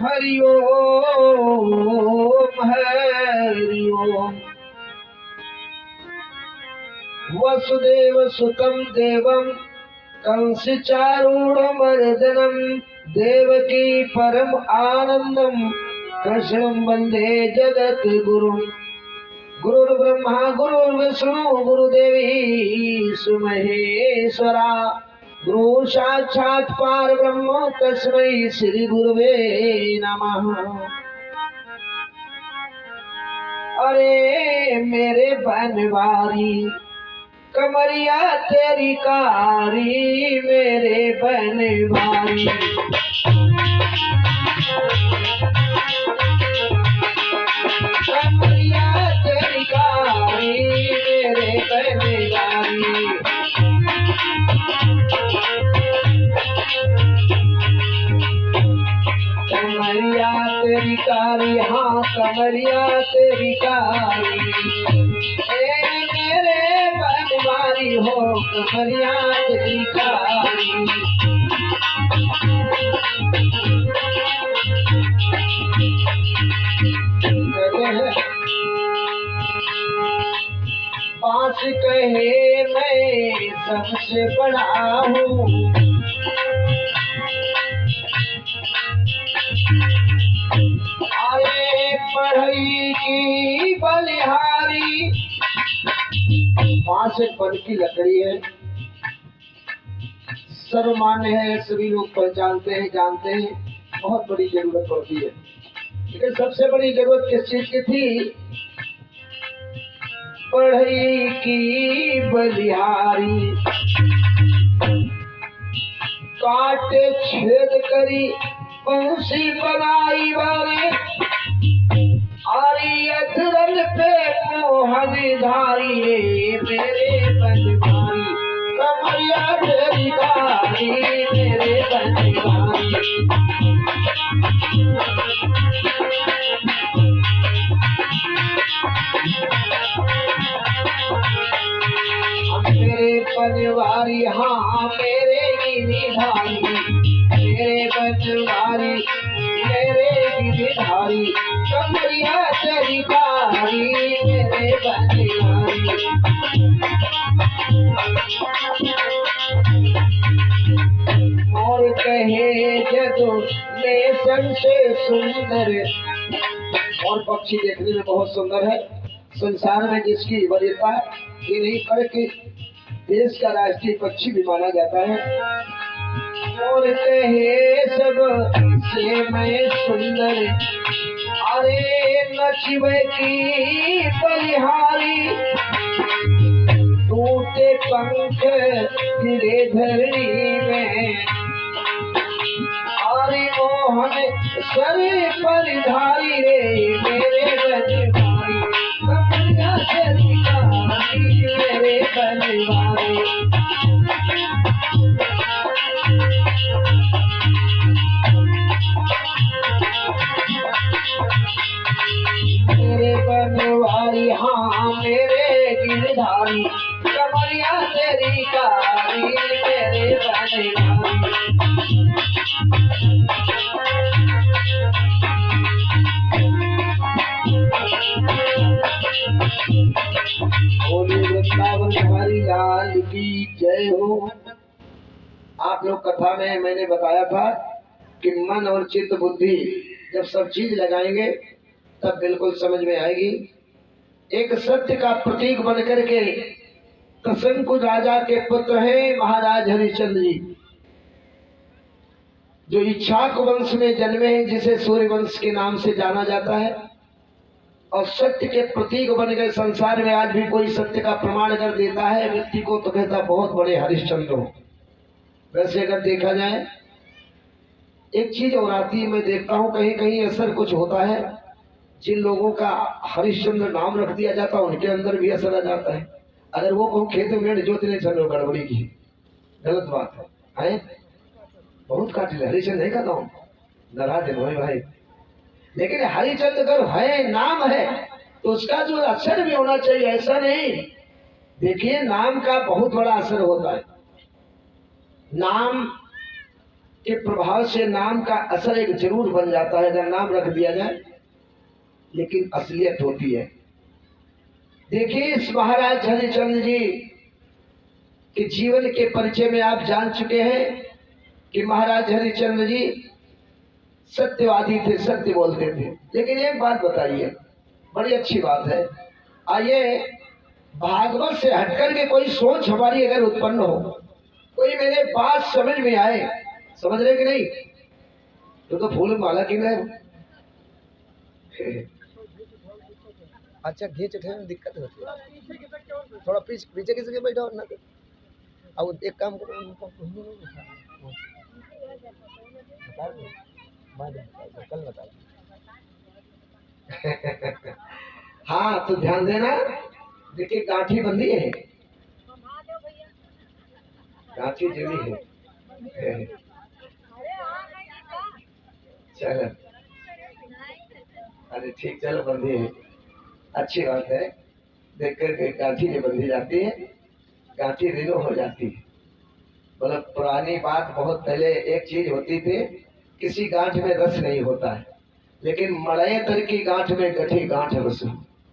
हरि ओम हरि ओम। वसुदेव सुतं देवं कंस चारूढमर्दनं देवकी परम आनंदं कृष्णं वंदे जगत गुरुं। गुरुर्ब्रह्मा गुरुर्विष्णु गुरुदेवी सुमहेश्वरा गुरु साक्षात् परब्रह्म तस्मै श्री गुरुवे नमः। अरे मेरे बनवारी कमरिया तेरी कारी, मेरे बनवारी कमरिया तेरी कारी, मेरे बनवारी। कमरिया तेरी कारी, हाँ कमरिया तेरी कारी, मेरे बनवारी हो कमरिया तेरी कारी। बांस कहे मैं सबसे बड़ा हूँ, अरे पढ़ई की बलिहारी। बांस एक वन की लकड़ी है, सर्वमान्य है, सभी लोग पहचानते हैं जानते हैं, बहुत बड़ी जरूरत पड़ती है। लेकिन सबसे बड़ी जरूरत किस चीज की थी? पढ़ई की बलिहारी। काटे छेद करी बंसी बनाई वाले, आरी अधरन पे मोहन धारी, मेरे बनवारी कमरिया तेरी कारी, मेरे बनवारी। मेरे बनवारी हाँ मेरे गिरधारी, मेरे बनवारी मेरे गिरधारी, कमरिया तेरी कारी, मेरे बनवारी। और कहे जदो लेसन से सुंदर, और पक्षी देखने में बहुत सुंदर है, संसार में जिसकी वरीयता ये नहीं करके देश का राष्ट्रीय पक्षी भी माना जाता है। और कहे सब से मैं सुंदर, अरे नचिवे की बलिहारी, टूटे पंख गिरे धरणी में, आरी मोहन सर पर धारी, रे मेरे बनवारी कमरिया तेरी कारी, मेरे बनवारी। मेरे बनवारी हाँ मेरे गिरधारी, कमरिया तेरी कारी, मेरे बनवारी। बोले वृंदावन हमारी लाल की जय हो। आप लोग कथा में मैंने बताया था कि मन और चित्त बुद्धि जब सब चीज लगाएंगे तब बिल्कुल समझ में आएगी। एक सत्य का प्रतीक बनकर के कसंकु राजा के पुत्र हैं महाराज हरिश्चंद्र जी, जो इक्ष्वाकु वंश में जन्मे हैं, जिसे सूर्य वंश के नाम से जाना जाता है। और सत्य के प्रतीक बन गए। संसार में आज भी कोई सत्य का प्रमाण कर देता है व्यक्ति को तो कहता बहुत बड़े हरिश्चंद्र हो। वैसे अगर देखा जाए एक चीज और आती है, मैं देखता हूँ कहीं कहीं असर कुछ होता है, जिन लोगों का हरिश्चंद्र नाम रख दिया जाता है उनके अंदर भी असर आ जाता है। अगर वो कहूँ खेत में जोतने चलो गड़बड़ी की, गलत बात है। बहुत काटिल हरिश्चंद्र नहीं कहता हूँ, डरा दे भाई। लेकिन हरिचंद्र अगर है नाम है तो उसका जो अक्षर भी होना चाहिए, ऐसा नहीं। देखिए नाम का बहुत बड़ा असर होता है। नाम के प्रभाव से नाम का असर एक जरूर बन जाता है अगर नाम रख दिया जाए, लेकिन असलियत होती है। देखिए इस महाराज हरिश्चंद्र जी के जीवन के परिचय में आप जान चुके हैं कि महाराज हरिश्चंद्र जी सत्यवादी थे, सत्य बोलते थे। लेकिन एक बात बताइए, बड़ी अच्छी बात है, आइए भागवत से हटकर के कोई सोच हमारी अगर उत्पन्न हो, कोई मेरे बात समझ में आए, समझ रहे कि नहीं, तो फूल माला की रहे। अच्छा घींच उठने में दिक्कत होती है, थोड़ा पीछे किसी के बैठा ना। अब एक काम करो, कल बता। हाँ तो ध्यान देना, देखिए गांठी बंधी है, गांठी जुड़ी है। चलो अरे ठीक, चलो बंधी है, अच्छी बात है। देख करके गांठी जो बंधी जाती है, गांठी रिनो हो जाती है। मतलब पुरानी बात, बहुत पहले एक चीज होती थी, किसी गांठ में रस नहीं होता है, लेकिन मड़े तर की गांठ में गठी गांठ रस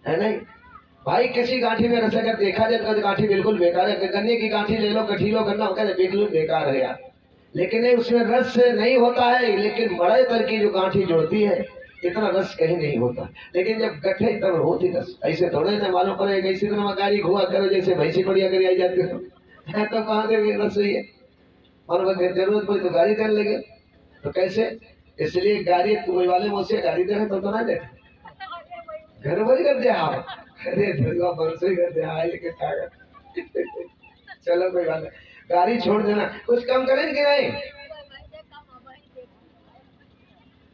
है नहीं भाई। किसी गांठी में रस अगर देखा जाए तो गांठी बिल्कुल बेकार है। गन्ने की गांठी ले लो, गठी लो, गन्ना होगा बिल्कुल बेकार है यार, लेकिन उसमें रस नहीं होता है। लेकिन मड़े तर की जो गांठी जोड़ती है, इतना रस कहीं नहीं होता। लेकिन जब गठे तब होती रस, ऐसे थोड़े ना मालूम पड़ेगा। इसी तरह गाड़ी घुआ करो जैसे भैंसी बढ़िया करी आई जाती हो, तो कहाँ देंगे रस हुई है। और अगर जरूरत पड़ी तो गाड़ी देने लगे, तो कैसे? इसलिए गाड़ी कोई वाले मुझसे गाड़ी दे तो ना दे, घर भरी कर दे। हाँ अरे बरसों कर दे, हाँ लेके चलो कोई बात नहीं, गाड़ी छोड़ देना। कुछ कम करें कि नहीं?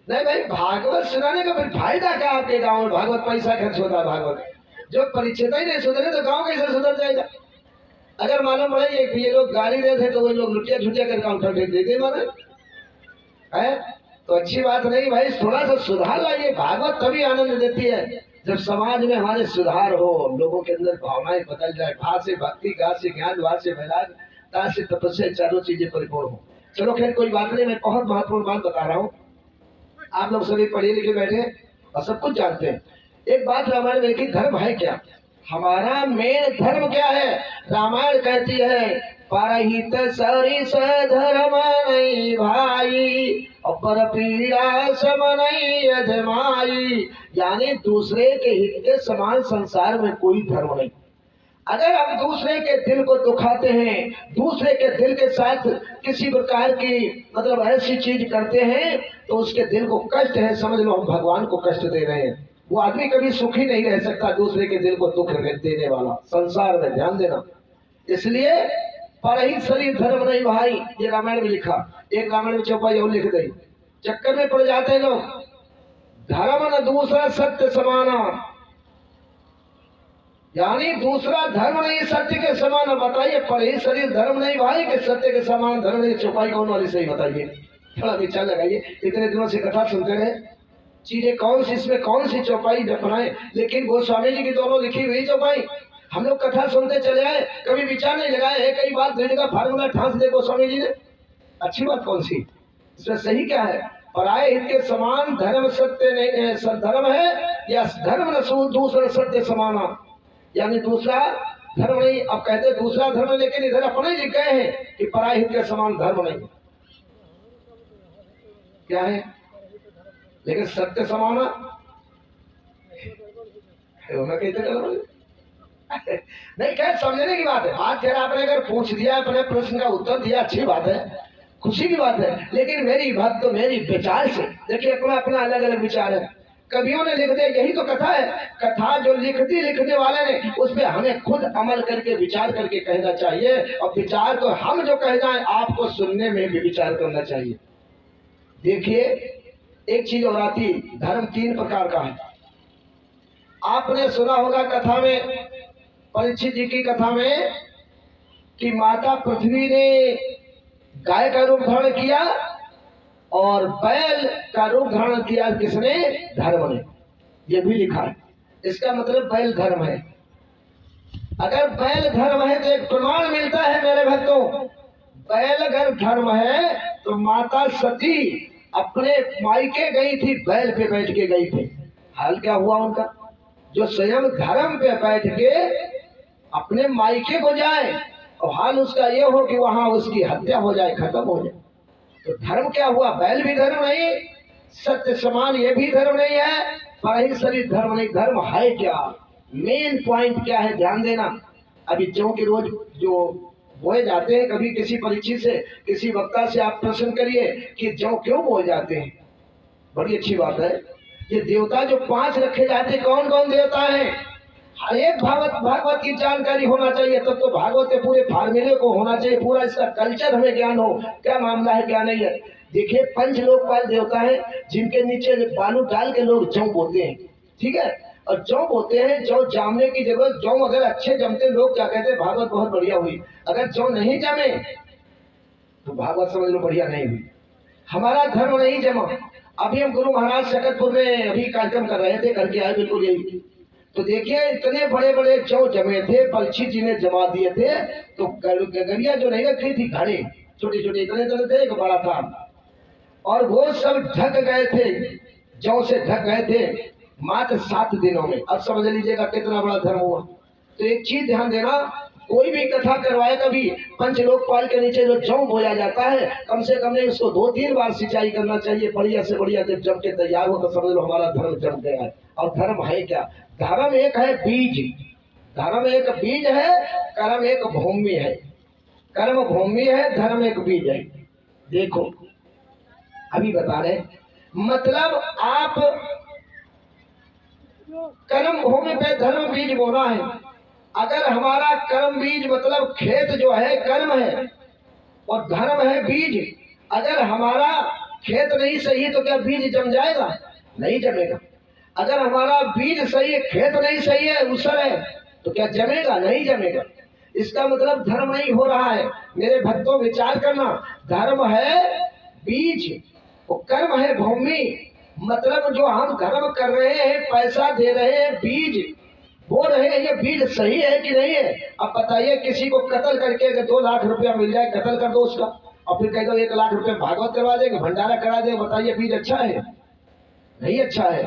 नहीं भाई, भागवत सुनाने का फिर फायदा क्या आपके गांव में? भागवत पैसा खर्च होता है। भागवत जो परिचित ही नहीं सुधरे तो गांव कैसे सुधर जाएगा? अगर मालूम पड़े ये लोग गाली दे थे तो वो लोग लुटिया छुटिया करके उठा देते माने है, तो अच्छी बात नहीं भाई। थोड़ा सा सुधार लाइए। भागवत तभी आनंद देती है जब समाज में हमारे सुधार हो, लोगों के अंदर भावनाएं बदल जाए। भा से भक्ति, गा से ज्ञान, वा से वैराग, ता से तपस्या, चारों चीजें परिपूर्ण हो। चलो खैर कोई बात नहीं, मैं बहुत महत्वपूर्ण बात बता रहा हूँ। आप लोग सभी पढ़े लिखे बैठे और सब कुछ जानते हैं। एक बात रामायण में कि धर्म है क्या, हमारा मेन धर्म क्या है? रामायण कहती है परहित सरिस धर्म नहीं भाई, और पर पीड़ा सम नहीं अजमाई। यानी दूसरे के हित के समान संसार में कोई धर्म नहीं। अगर हम दूसरे के दिल को दुखाते हैं, दूसरे के दिल के साथ किसी प्रकार की मतलब ऐसी चीज करते हैं, तो उसके दिल को कष्ट है, समझ लो हम भगवान को कष्ट दे रहे हैं। वो आदमी कभी सुखी नहीं रह सकता, दूसरे के दिल को दुख देने वाला संसार में। ध्यान देना, इसलिए परहित शरीर धर्म नहीं भाई, ये रामायण में लिखा। एक रामायण में चौपाई और लिख गई, चक्कर में पड़ जाते हैं लोग। धर्म न दूसरा सत्य समाना, यानी दूसरा धर्म नहीं सत्य के समान। बताइए परहित शरीर धर्म नहीं भाई कि सत्य के समान धर्म नहीं? चौपाई कौन वाली सही बताइए, थोड़ा विचार लगाइए। इतने दिनों से कथा सुनते रहे, चीजें कौन सी, इसमें कौन सी चौपाई अपनाए? लेकिन गोस्वामी जी की दोनों लिखी हुई चौपाई हम लोग कथा सुनते चले आए, कभी विचार नहीं लगाए है। कई बार देने का फार्मूला ठांस दे गोस्वामी जी ने। अच्छी बात कौन सी, इसमें सही क्या है? पराये हित के समान धर्म सत्य नहीं, धर्म है या धर्म न दूसरा सत्य समाना, यानी दूसरा धर्म नहीं। अब कहते दूसरा धर्म, लेकिन इधर अपने लिख गए हैं कि पराये हित के समान धर्म नहीं। क्या है? लेकिन सत्य समाना नहीं, क्या समझने की बात है। आज फिर आपने अगर पूछ दिया, अपने प्रश्न का उत्तर दिया, अच्छी बात है, खुशी की बात है। लेकिन मेरी बात तो मेरी विचार से देखिए, अपना अपना अलग अलग विचार है। कवियों ने लिख दिया, यही तो कथा है। कथा जो लिखने वाले ने, उसमें हमें खुद अमल करके विचार करके कहना चाहिए। और विचार तो हम जो कह जाए, आपको सुनने में भी विचार करना चाहिए। देखिए एक चीज और आती, धर्म 3 प्रकार का है। आपने सुना होगा कथा में, परीक्षित जी की कथा में, कि माता पृथ्वी ने गाय का रूप धारण किया और बैल का रूप धारण किया। किसने? धर्म ने। ये भी लिखा है। इसका मतलब बैल धर्म है। अगर बैल धर्म है तो एक प्रमाण मिलता है मेरे भक्तों, बैल अगर धर्म है तो माता सती अपने मायके गई थी, बैल पे बैठ के गई थी। हाल क्या हुआ उनका, जो स्वयं धर्म पे बैठ के अपने मायके को जाए और हाल उसका ये हो कि वहां उसकी हत्या हो जाए, खत्म हो जाए, तो धर्म क्या हुआ? बैल भी धर्म नहीं, सत्य समान ये भी धर्म नहीं है, पर शरीर धर्म नहीं। धर्म है क्या? मेन पॉइंट क्या है, ध्यान देना। अभी जौ के रोज जो बोए जाते हैं, कभी किसी परीक्षित से, किसी वक्ता से आप प्रश्न करिए कि जौ क्यों बोए जाते हैं, बड़ी अच्छी बात है। ये देवता जो 5 रखे जाते हैं, कौन कौन देवता है? हर एक भागवत की जानकारी होना चाहिए, तब तो भागवत के पूरे फार्मूले को होना चाहिए, पूरा इसका कल्चर हमें ज्ञान हो, क्या मामला है क्या नहीं है। देखिए, 5 लोकपाल देवता है जिनके नीचे बालू डाल के लोग जौ बोते हैं, ठीक है, और जौ बोते हैं, जौ जामने की जरूरत, जौ अगर अच्छे जमते लोग क्या कहते हैं, भागवत बहुत बढ़िया हुई। अगर जौ नहीं जमे तो भागवत समझ लो बढ़िया नहीं हुई, हमारा धर्म नहीं जमा। अभी हम गुरु महाराज शकतपुर में अभी कार्यक्रम कर रहे थे, करके आए बिल्कुल यही, तो देखिए इतने बड़े बड़े जौ जमे थे, पलछी जी ने जमा दिए थे, तो गगरिया जो नहीं रखी थी, घड़े छोटे छोटे इतने थे, एक बड़ा था, और वो सब ढक गए थे, जौ से ढक गए थे मात्र 7 दिनों में। अब समझ लीजिएगा कितना बड़ा धर्म हुआ। तो एक चीज ध्यान देना, कोई भी कथा करवाए, कभी पंचलोकपाल के नीचे जो जौ बोया जाता है, कम से कम नहीं उसको 2-3 बार सिंचाई करना चाहिए, बढ़िया से बढ़िया। जब जम के तैयार हो तो समझ लो हमारा धर्म जम गया है। और धर्म है क्या? धर्म एक है बीज, धर्म एक बीज है, कर्म एक भूमि है। कर्म भूमि है, धर्म एक बीज है। देखो अभी बता रहे, मतलब आप कर्म भूमि पे धर्म बीज बोना है। अगर हमारा कर्म बीज मतलब खेत जो है कर्म है और धर्म है बीज, अगर हमारा खेत नहीं सही तो क्या बीज जम जाएगा? नहीं जमेगा। अगर हमारा बीज सही है, खेत नहीं सही है, ऊसर है, तो क्या जमेगा? नहीं जमेगा। इसका मतलब धर्म नहीं हो रहा है। मेरे भक्तों विचार करना, धर्म है बीज और कर्म है भूमि। मतलब जो हम धर्म कर रहे हैं, पैसा दे रहे हैं, बीज बो रहे हैं, ये बीज सही है कि नहीं है? अब बताइए, किसी को कत्ल करके अगर 2 लाख रुपया मिल जाए, कत्ल कर दो उसका, और फिर कह दो 1 लाख रुपया भागवत करवा देंगे, भंडारा करा देंगे, बताइए बीज अच्छा है? नहीं अच्छा है।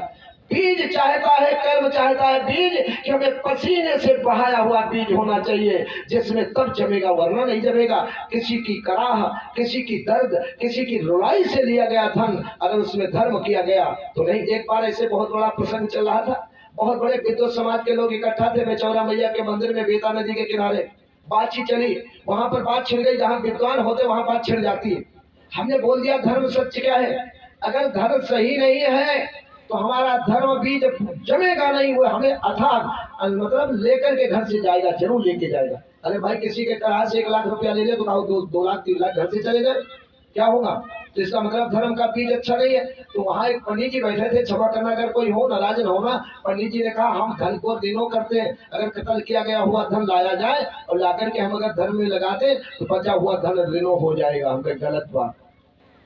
बीज चाहता है, कर्म चाहता है बीज कि हमें पसीने से बहाया हुआ बीज होना चाहिए, जिसमें तब जमेगा, वरना नहीं जमेगा। किसी की कराह, किसी की दर्द, किसी की रुलाई से लिया गया धन अगर उसमें धर्म किया गया तो नहीं। एक बार ऐसे बहुत बड़ा प्रसंग चल रहा था, बहुत बड़े विद्वत समाज के लोग इकट्ठा थे बेचौरा मैया के मंदिर में, बेता नदी के किनारे। बातचीत चली, वहां पर बात छिड़ गई, जहाँ विद्वान होते वहां बात छिड़ जाती है। हमने बोल दिया धर्म सत्य क्या है, अगर धर्म सही नहीं है तो हमारा धर्म बीज जमेगा नहीं। वो हमें अथाह मतलब लेकर के घर से जाएगा, जरूर लेके जाएगा। अरे भाई, किसी के कराह से 1 लाख रुपया ले ले तो 2 लाख 3 लाख घर से चले जाए, क्या होगा? तो इसका मतलब धर्म का बीज अच्छा नहीं है। तो वहां एक पंडित जी बैठे थे, क्षमा करना अगर कोई हो, नाराज न होना। पंडित जी ने कहा हम धन को ऋणों करते हैं, अगर कत्ल किया गया हुआ धन लाया जाए और ला करके हम अगर धर्म में लगाते तो बचा हुआ धन ऋणों हो जाएगा। हम कहे गलत बात,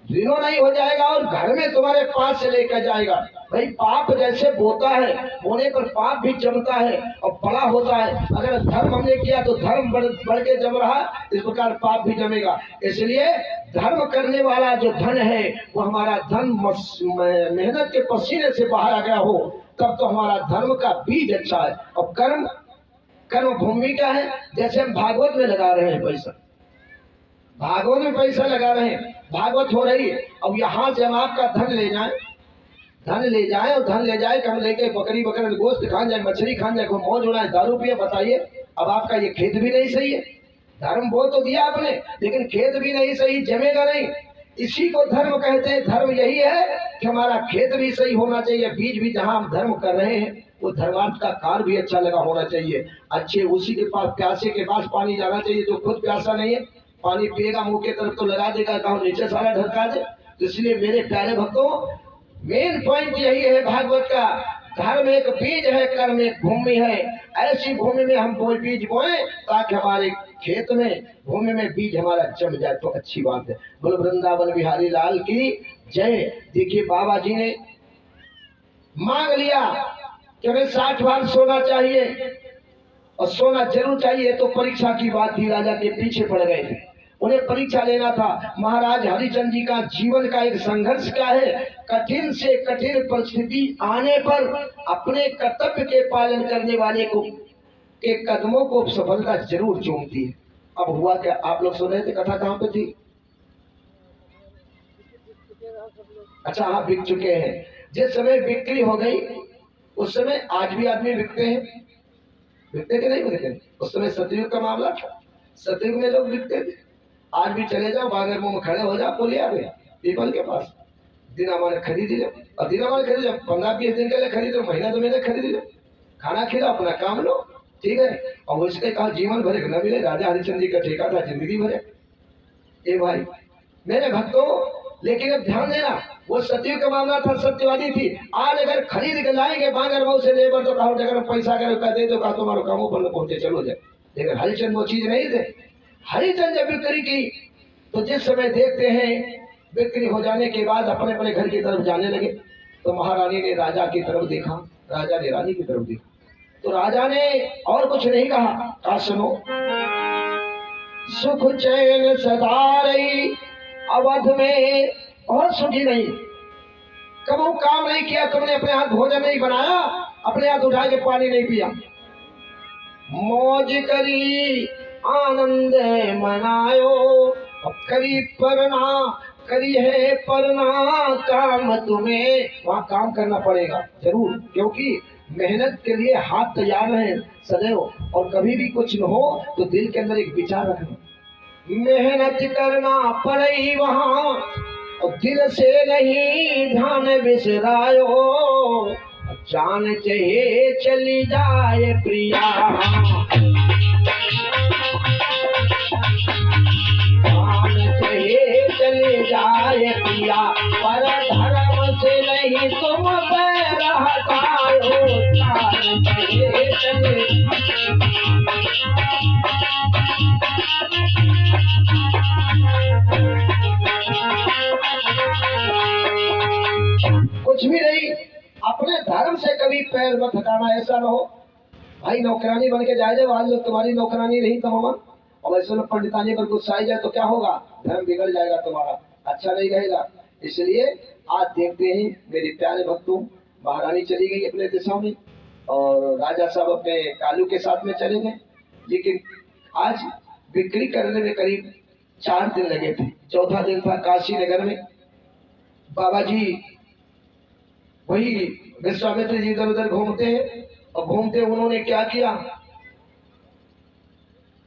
ऋणों नहीं हो जाएगा और घर में तुम्हारे पास से लेकर जाएगा। भाई पाप जैसे बोता है, बोने पर पाप भी जमता है और बड़ा होता है। अगर धर्म हमने किया तो धर्म बढ़ के जम रहा, इस प्रकार पाप भी जमेगा। इसलिए धर्म करने वाला जो धन है वो हमारा धन मेहनत के पसीने से बहाया गया हो, तब तो हमारा धर्म का बीज अच्छा है। और कर्म भूमि का है, जैसे हम भागवत में लगा रहे हैं पैसा, भागवत में पैसा लगा रहे हैं, भागवत हो रही है। अब यहाँ से हम आपका धन ले जाए और धन ले जाए कि हम लेके बकरी गोश्त खान जाए, मछली खान जाए, मौज उड़ाए, दारू पिए, बताइए। अब आपका ये खेत भी नहीं सही है, धर्म बो तो दिया आपने, लेकिन खेत भी नहीं सही, जमेगा नहीं। इसी को धर्म कहते हैं। धर्म यही है कि हमारा खेत भी सही होना चाहिए, बीज भी जहाँ हम धर्म कर रहे हैं वो धर्मार्थ का कार्य भी अच्छा लगा होना चाहिए। अच्छे उसी के पास, प्यासे के पास पानी जाना चाहिए, जो खुद प्यासा नहीं है, पानी पिएगा मुंह के तरफ तो लगा देगा, कहो नीचे सारा ढका दे। तो इसलिए मेरे प्यारे भक्तों, मेन पॉइंट यही है भागवत का, धर्म एक बीज है, कर्म एक भूमि है। ऐसी भूमि में हम कोई बीज बोए ताकि हमारे खेत में, भूमि में बीज हमारा जम जाए, तो अच्छी बात है। बोल वृंदावन बिहारी लाल की जय। देखिए बाबा जी ने मांग लिया कि हमें 60 बार सोना चाहिए और सोना जरूर चाहिए, तो परीक्षा की बात थी, राजा के पीछे पड़ गए थे। उन्हें परीक्षा लेना था। महाराज हरिचंद जी का जीवन का एक संघर्ष क्या है, कठिन से कठिन परिस्थिति आने पर अपने कर्तव्य के पालन करने वाले को के कदमों को सफलता जरूर चूमती है। अब हुआ क्या, आप लोग सुन रहे थे, कथा कहाँ पे थी? अच्छा हाँ, बिक चुके हैं। जिस समय बिक्री हो गई उस समय, आज भी आदमी बिकते हैं, बिकते कि नहीं बिकते? उस समय सतयुग का मामला था, सतयुग में लोग बिकते थे। आज भी चले जाओ बागर मुंह में खड़े हो जाओ, पुलिया पे पीपल के पास, दिन हमारे खरीद लो, और दिन हमारे खरीद लो, 15-20 दिन के लिए खरीद लो, महीना तो मेरे खरीद लो, खाना खिलाओ, अपना काम लो, ठीक है। और उसके कहा जीवन भरे न मिले, राजा हरिचंद जी का ठेका था जिंदगी भरे। ए भाई मेरे भक्तों, लेकिन अब ध्यान देना, वो सतयुग का मामला था, सत्यवादी थी। आज अगर खरीद के लाएंगे बागर मऊ से लेबर तो कहा अगर पैसा का दे दो, कहा तुम्हारे कामों पर पहुंचे चलो जाए। लेकिन हरिचंद वो चीज नहीं थे। हरिचंद जब बिक्री की तो जिस समय देखते हैं बिक्री हो जाने के बाद अपने अपने घर की तरफ जाने लगे, तो महारानी ने राजा की तरफ देखा, राजा ने रानी की तरफ देखा, तो राजा ने और कुछ नहीं कहा, सुनो, सुख चैन सदा रही अवध में और सुखी नहीं। कबू काम नहीं किया तुमने, अपने हाथ भोजन नहीं बनाया, अपने हाथ उठा के पानी नहीं पिया, मौज करी आनंद मनायो, अब करी है परना काम तुम्हें। वहाँ काम करना पड़ेगा जरूर, क्योंकि मेहनत के लिए हाथ तैयार रहे सदैव, और कभी भी कुछ न हो तो दिल के अंदर एक विचार रखना, मेहनत करना पड़े वहाँ, और दिल से नहीं ध्यान बिसरायो, जान चाहिए चली जाए प्रिया, जान चाहिए चली जाए प्रिया, पर धर्म से नहीं तुम पैर हटाओ, जान चाहिए चली। कुछ भी नहीं, अपने धर्म से कभी पैर मत हटाना, ऐसा ना हो। भाई नौकरानी बन के जाए, जब आज लोग तुम्हारी नौकरानी नहीं तमाम, और ऐसे लोग पंडितानी पर गुस्साई जाए तो क्या होगा, धर्म बिगड़ जाएगा तुम्हारा, अच्छा नहीं रहेगा। इसलिए आज देखते हैं मेरे प्यारे भक्तों, महारानी चली गई अपने दिशा में और राजा साहब अपने कालू के साथ में चले गए, लेकिन आज बिक्री करने में करीब 4 दिन लगे थे। चौथा दिन था काशी नगर में। बाबा जी वही विश्वामित्र जी इधर उधर घूमते हैं, और घूमते उन्होंने क्या किया,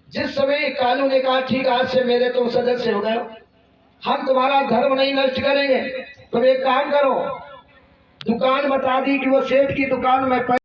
जिस समय कालू ने कहा ठीक आज से मेरे तुम सदस्य हो गए, हम तुम्हारा धर्म नहीं नष्ट करेंगे, तुम एक काम करो, दुकान बता दी कि वो सेठ की दुकान में